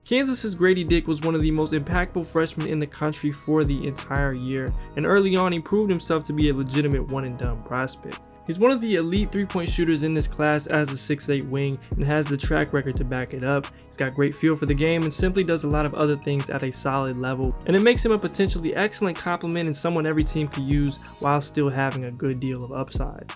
Kansas's Gradey Dick was one of the most impactful freshmen in the country for the entire year, and early on he proved himself to be a legitimate one-and-done prospect. He's one of the elite three-point shooters in this class as a 6'8" wing and has the track record to back it up. He's got great feel for the game and simply does a lot of other things at a solid level, and it makes him a potentially excellent complement and someone every team could use while still having a good deal of upside.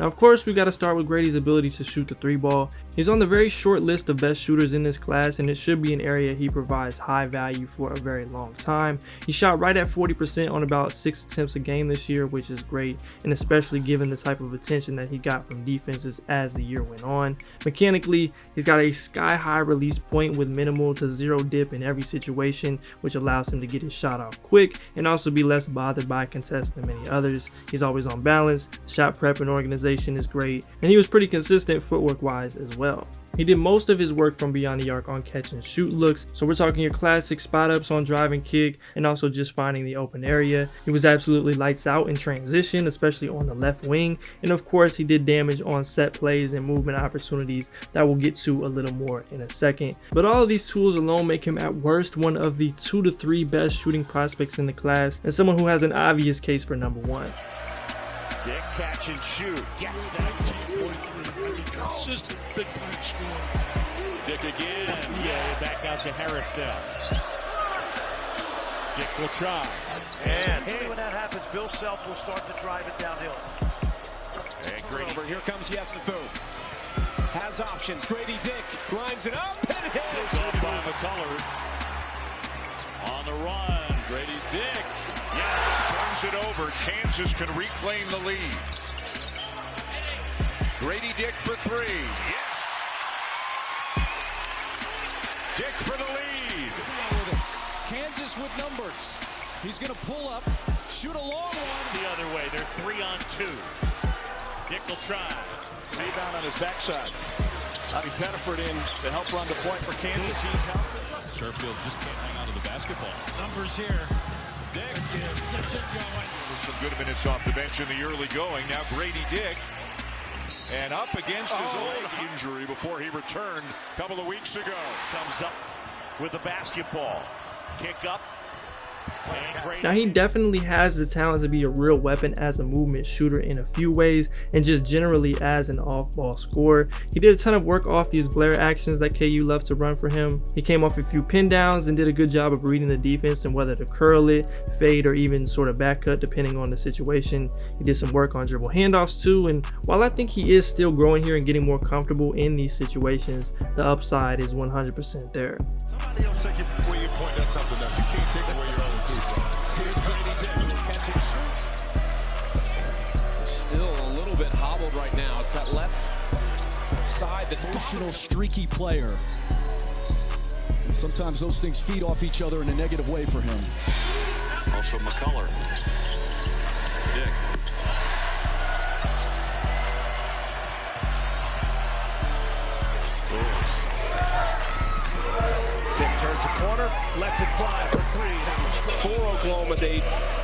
Now, of course, we got to start with Gradey's ability to shoot the three ball. He's on the very short list of best shooters in this class, and it should be an area he provides high value for a very long time. He shot right at 40% on about 6 attempts a game this year, which is great, and especially given the type of attention that he got from defenses as the year went on. Mechanically, he's got a sky-high release point with minimal to zero dip in every situation, which allows him to get his shot off quick and also be less bothered by contests than many others. He's always on balance, shot prep and organization is great, and he was pretty consistent footwork wise as well. He did most of his work from beyond the arc on catch and shoot looks, so we're talking your classic spot ups on drive and kick and also just finding the open area. He was absolutely lights out in transition, especially on the left wing, and of course he did damage on set plays and movement opportunities that we'll get to a little more in a second. But all of these tools alone make him at worst one of the 2 to 3 best shooting prospects in the class, and someone who has an obvious case for number 1. Dick catch and shoot. Gets that. Consistent big time score. Dick again. Yeah, back out to Harrisdale. Dick will try. And when that happens, Bill Self will start to drive it downhill. And Gradey. Here comes Yesufu. Has options. Gradey Dick lines it up and hits. By McCullough. On the run. Gradey Dick. Yes. Turns it over. Kansas can reclaim the lead. Gradey Dick for 3. Yes. Dick for the lead. Kansas with numbers. He's going to pull up, shoot a long one. The other way. They're 3 on 2. Dick will try. Rebound on his backside. Bobby Pettiford in to help run the point for Kansas. He's helped. Sherfield just can't hang on to the basketball. Numbers here. Dick gets it going. With some good minutes off the bench in the early going. Now Gradey Dick. And up against his own injury before he returned a couple of weeks ago. Comes up with the basketball. Kick up. Now he definitely has the talent to be a real weapon as a movement shooter in a few ways and just generally as an off-ball scorer. He did a ton of work off these glare actions that KU loved to run for him. He came off a few pin downs and did a good job of reading the defense and whether to curl it, fade, or even sort of back cut depending on the situation. He did some work on dribble handoffs too, and while I think he is still growing here and getting more comfortable in these situations, the upside is 100% there. Somebody else take it where you point that something up. You can't take it where you're on the team. Here's Gradey Dick. Catch and shoot. Still a little bit hobbled right now. It's that left side that's emotional, streaky player. And sometimes those things feed off each other in a negative way for him. Also McCullough. Dick. Turns the corner, lets it fly for 3. For Oklahoma State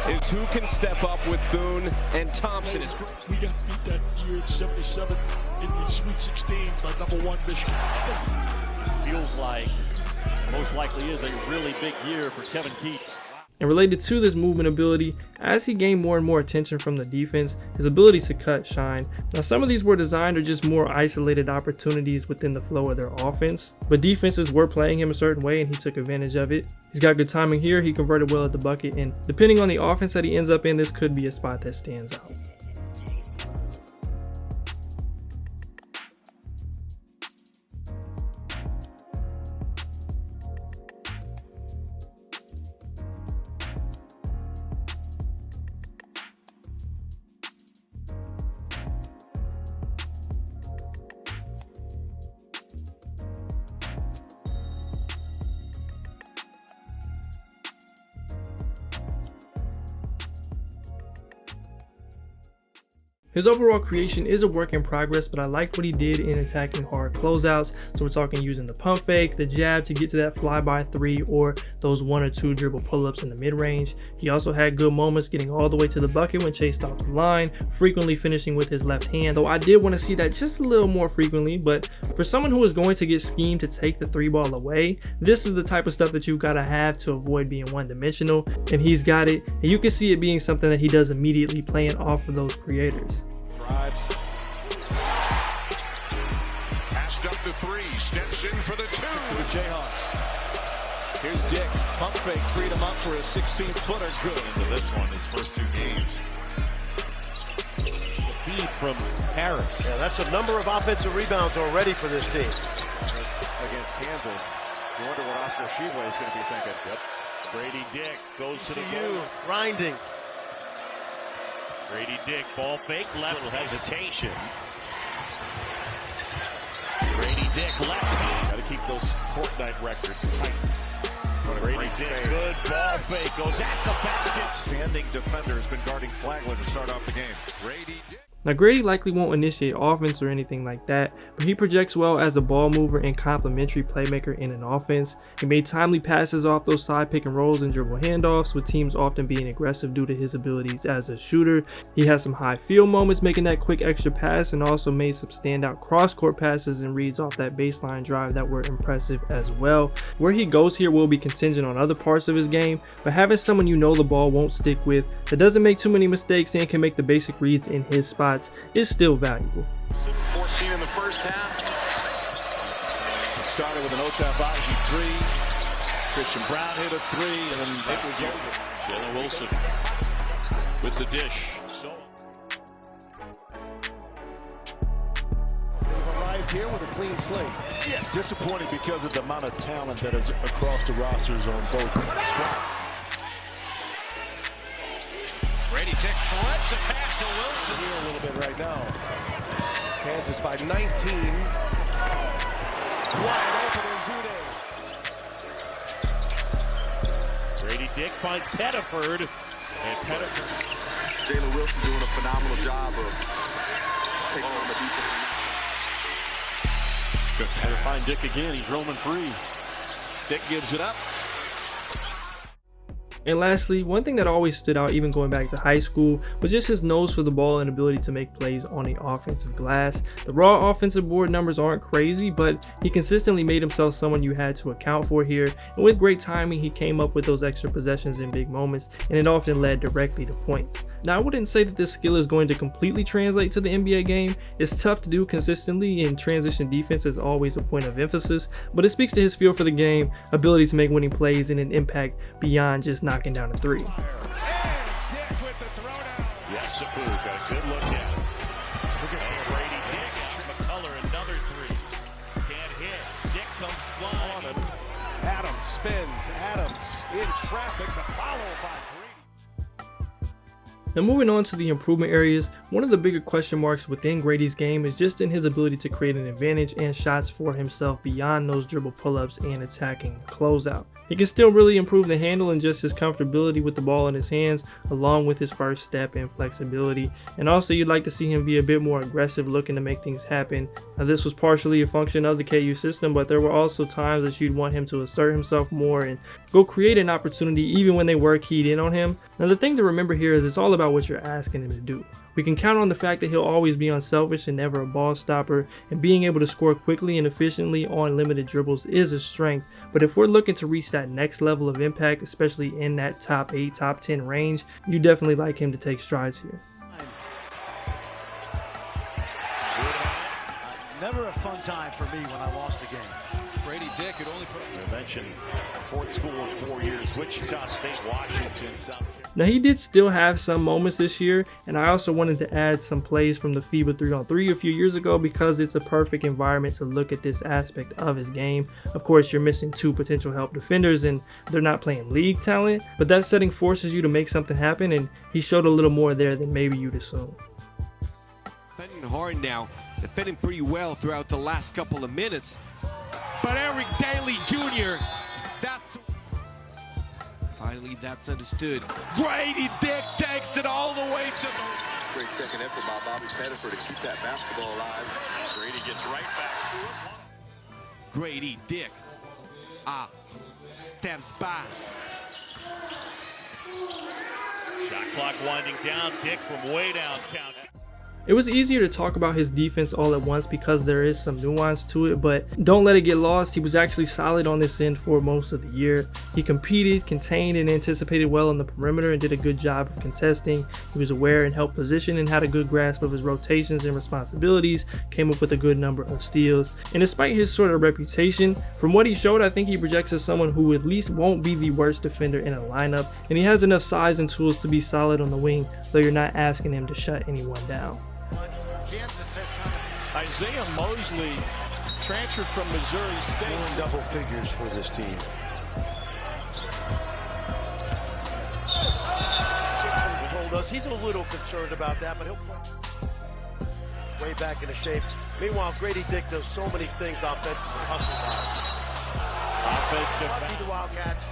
is who can step up with Boone and Thompson. We got beat that year in 77 in the Sweet 16 by #1 Michigan. Feels like, most likely is a really big year for Kevin Keats. And related to this movement ability, as he gained more and more attention from the defense, his ability to cut shined. Now some of these were designed or just more isolated opportunities within the flow of their offense, but defenses were playing him a certain way and he took advantage of it. He's got good timing here, he converted well at the bucket, and depending on the offense that he ends up in, this could be a spot that stands out. His overall creation is a work in progress, but I like what he did in attacking hard closeouts. So we're talking using the pump fake, the jab to get to that flyby three, or those 1 or 2 dribble pull-ups in the mid-range. He also had good moments getting all the way to the bucket when chased off the line, frequently finishing with his left hand, though I did want to see that just a little more frequently. But for someone who is going to get schemed to take the 3-ball away, this is the type of stuff that you gotta have to avoid being one-dimensional, and he's got it, and you can see it being something that he does immediately, playing off of those creators. Drives. Passed up the 3, steps in for the 2. For the Jayhawks. Here's Dick, pump fake, freed him up for a 16-footer. Good Into this one, his first 2 games. the feed from Harris. Yeah, that's a number of offensive rebounds already for this team. Against Kansas. You wonder what Oscar Sheway is going to be thinking. Yep. Gradey Dick goes to the TCU grinding. Gradey Dick, ball fake, left, little hesitation. Gradey Dick, left hand. Got to keep those Fortnite records tight. Gradey Dick, good ball fake, goes at the basket. Standing defender has been guarding Flagler to start off the game. Gradey Dick. Now Gradey likely won't initiate offense or anything like that, but he projects well as a ball mover and complementary playmaker in an offense. He made timely passes off those side pick and rolls and dribble handoffs, with teams often being aggressive due to his abilities as a shooter. He has some high field moments making that quick extra pass, and also made some standout cross-court passes and reads off that baseline drive that were impressive as well. Where he goes here will be contingent on other parts of his game, but having someone you know the ball won't stick with, that doesn't make too many mistakes and can make the basic reads in his spot, is still valuable. 14 in the first half. Started with an Ochabaji 3. Christian Brown hit a 3, and then it was over. Jalen Wilson with the dish. They've arrived here with a clean slate. Yeah, disappointed because of the amount of talent that is across the rosters on both squads. Gradey Dick flips it pass to Wilson. Here a little bit right now. Kansas by 19. Wide open is Gradey Dick finds Pettiford. And Pettiford. Jalen Wilson doing a phenomenal job of taking on the defense. Good. Better find Dick again. He's roaming free. Dick gives it up. And lastly, one thing that always stood out even going back to high school was just his nose for the ball and ability to make plays on the offensive glass. The raw offensive board numbers aren't crazy, but he consistently made himself someone you had to account for here. And with great timing, he came up with those extra possessions in big moments, and it often led directly to points. Now, I wouldn't say that this skill is going to completely translate to the NBA game. It's tough to do consistently, and transition defense is always a point of emphasis, but it speaks to his feel for the game, ability to make winning plays, and an impact beyond just knocking down a 3. Yes, Sapu got a good look at it. And Gradey Dick, McCullough, another 3. Can't hit. Dick comes flying. Adams spins. Adams in traffic. The follow by Gradey. Now moving on to the improvement areas, one of the bigger question marks within Gradey's game is just in his ability to create an advantage and shots for himself beyond those dribble pull-ups and attacking closeout. He can still really improve the handle and just his comfortability with the ball in his hands, along with his first step and flexibility. And also you'd like to see him be a bit more aggressive, looking to make things happen. Now this was partially a function of the KU system, but there were also times that you'd want him to assert himself more and go create an opportunity even when they were keyed in on him. Now the thing to remember here is it's all about what you're asking him to do. We can count on the fact that he'll always be unselfish and never a ball stopper, and being able to score quickly and efficiently on limited dribbles is a strength. But if we're looking to reach that next level of impact, especially in that top 8, top 10 range, you definitely like him to take strides here. Never a fun time for me when I lost a game. Gradey Dick could only put I mentioned fourth school in 4 years, Wichita State, Washington, South Carolina. Now he did still have some moments this year, and I also wanted to add some plays from the FIBA 3-on-3 a few years ago because it's a perfect environment to look at this aspect of his game. Of course, you're missing 2 potential help defenders and they're not playing league talent, but that setting forces you to make something happen, and he showed a little more there than maybe you'd assume. Defending hard now, defending pretty well throughout the last couple of minutes. But Eric Daly Jr., finally that's understood. Gradey Dick takes it all the way to the Great second effort by Bobby Pettiford to keep that basketball alive. Gradey gets right back. Gradey Dick steps by. Shot clock winding down. Dick from way downtown. It was easier to talk about his defense all at once because there is some nuance to it, but don't let it get lost. He was actually solid on this end for most of the year. He competed, contained, and anticipated well on the perimeter and did a good job of contesting. He was aware and helped position and had a good grasp of his rotations and responsibilities, came up with a good number of steals. And despite his sort of reputation, from what he showed, I think he projects as someone who at least won't be the worst defender in a lineup, and he has enough size and tools to be solid on the wing, though you're not asking him to shut anyone down. Isaiah Mosley transferred from Missouri State. More in double figures for this team. Told us he's a little concerned about that, but he'll play way back into shape. Meanwhile, Gradey Dick does so many things offensively. Offensive the Wildcats.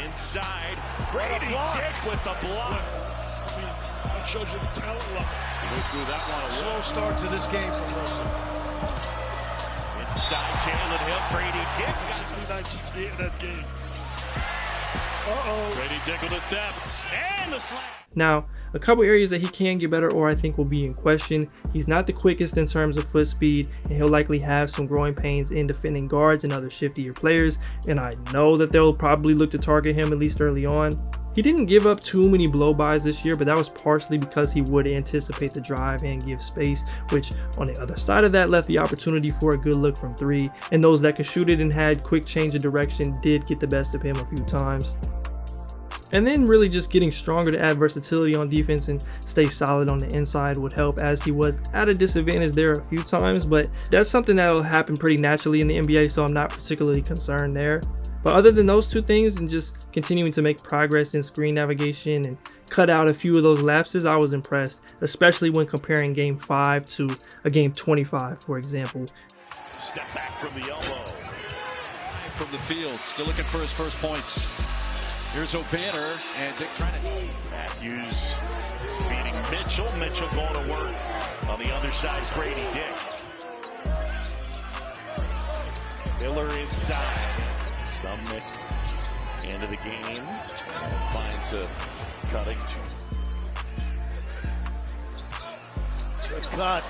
Inside. Gradey Dick with the block. I mean, that shows you the talent level. He goes through that one. Slow start to this game from Wilson. Inside Jalen Hill. Gradey Dick. 69-68 in that game. Gradey Dick with the thefts and the slap. Now, a couple areas that he can get better or I think will be in question. He's not the quickest in terms of foot speed, and he'll likely have some growing pains in defending guards and other shiftier players, and I know that they'll probably look to target him at least early on. He didn't give up too many blow-bys this year, but that was partially because he would anticipate the drive and give space, which on the other side of that left the opportunity for a good look from three, and those that could shoot it and had quick change of direction did get the best of him a few times. And then really just getting stronger to add versatility on defense and stay solid on the inside would help, as he was at a disadvantage there a few times, but that's something that'll happen pretty naturally in the NBA, so I'm not particularly concerned there. But other than those two things and just continuing to make progress in screen navigation and cut out a few of those lapses, I was impressed, especially when comparing game 5 to a game 25, for example. Step back from the elbow. From the field, still looking for his first points. Here's O'Banner, and Dick trying to... Matthews beating Mitchell. Mitchell going to work on the other side is Gradey Dick. Miller inside. Sumnick into the game. And finds a cutting. Good cut.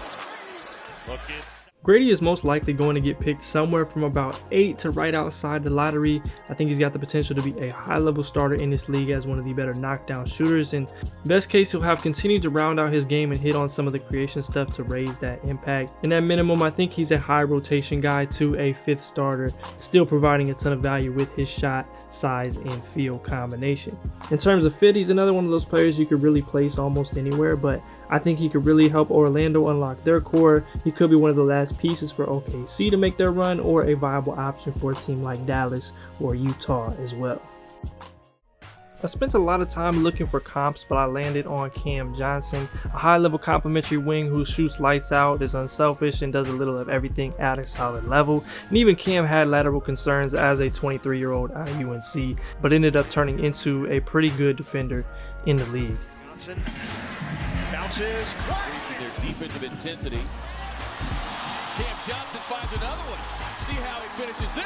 Looking. Gradey is most likely going to get picked somewhere from about 8 to right outside the lottery. I think he's got the potential to be a high-level starter in this league as one of the better knockdown shooters, and best case he'll have continued to round out his game and hit on some of the creation stuff to raise that impact. And at minimum, I think he's a high rotation guy to a 5th starter, still providing a ton of value with his shot, size, and field combination. In terms of fit, he's another one of those players you could really place almost anywhere, but I think he could really help Orlando unlock their core. He could be one of the last pieces for OKC to make their run, or a viable option for a team like Dallas or Utah as well. I spent a lot of time looking for comps, but I landed on Cam Johnson, a high-level complimentary wing who shoots lights out, is unselfish, and does a little of everything at a solid level. And even Cam had lateral concerns as a 23-year-old out of UNC, but ended up turning into a pretty good defender in the league. Johnson bounces. Their defensive intensity. Cam Johnson finds another one. See how he finishes this.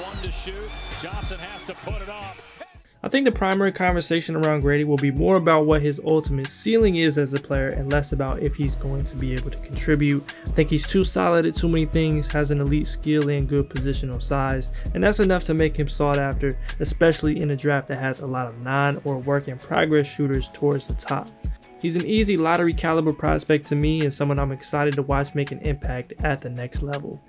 One to shoot. Johnson has to put it off. I think the primary conversation around Gradey will be more about what his ultimate ceiling is as a player and less about if he's going to be able to contribute. I think he's too solid at too many things, has an elite skill and good positional size, and that's enough to make him sought after, especially in a draft that has a lot of non or work in progress shooters towards the top. He's an easy lottery caliber prospect to me and someone I'm excited to watch make an impact at the next level.